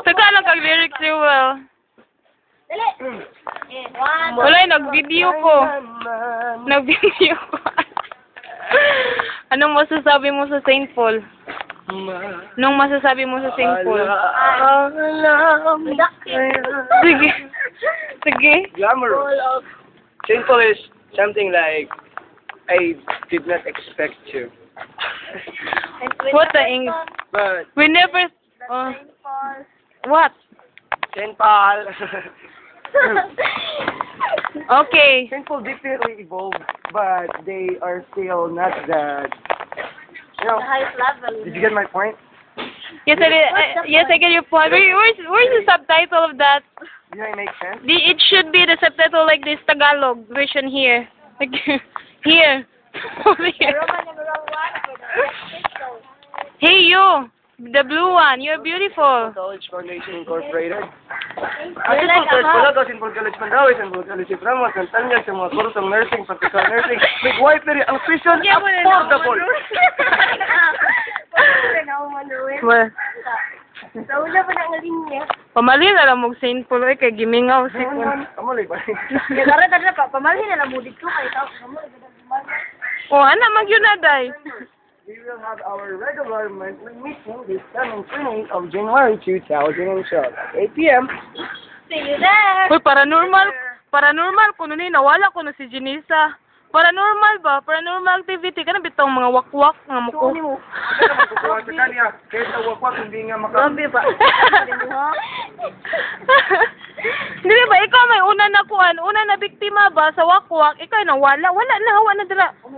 Tagalog kag lyrics you well. Dali. Wala, nag-video ko. Nag-video ko. Anong masasabi mo sa Saint Paul? Anong masasabi mo sa Saint Paul? Sige. Sige. Glamour. Saint Paul is something like I did not expect to. What the English? But We never... what? Saint Paul. Okay. Saint Paul definitely evolved, but they are still not that. You know, The highest level. did you get my point? Yes, yes, I get your point. Where's the subtitle of that? Did I make sense? It should be the subtitle like this Tagalog version here. Like here. Over here. Hey you, the blue one. You're beautiful. College Foundation Incorporated. At Saint Paul Church pala daw, Saint Paul College Mandawi, Saint Paul College Ramos, ang tanyag sa mga kursong nursing, practical nursing, midwifery, ang tuition affordable. Well, Sa una pa na nga linya. pamali na lang mo Saint Paul ay kay gimingaw si Paul. Kamali ba? Kaya tara pa, pamalhin na lang mo dito kay tao. Oh, anak magyunaday. We will have our regular monthly meeting this coming 28th of January 2012 at 8 p.m. See you there. Uy, paranormal ko nun nawala ko na si Janisa. Paranormal ba? Paranormal activity ka na bitong mga wakwak nga mo ko. Ano magkukuha sa kanya? Kahit sa wakwak, hindi nga maka... Grabe ba? Hindi ba, ikaw may una na kuan, una na biktima ba sa wakwak, ikaw nawala, wala na, hawa na dira. Oh,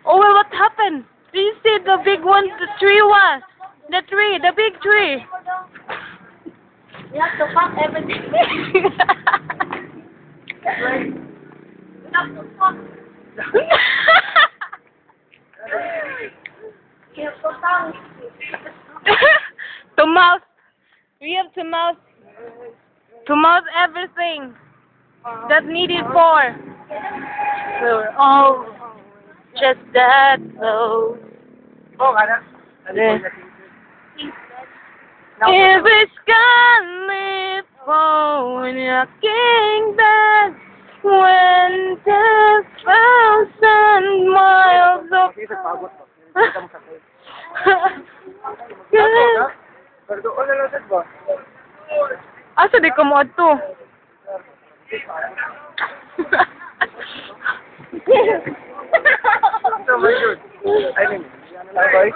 oh, well, what happened? Do you see the big one, the tree was? The big tree. You have to fuck everything. You have to fuck. You have to fuck. To mouth. We have to mouth everything that needed for. We're all just that close. Oh, kada. If it's gonna for a kingdom when 10,000 miles of Pero doon na lang sa ba? asa di ka mo ato? So, my good. I mean, bye-bye.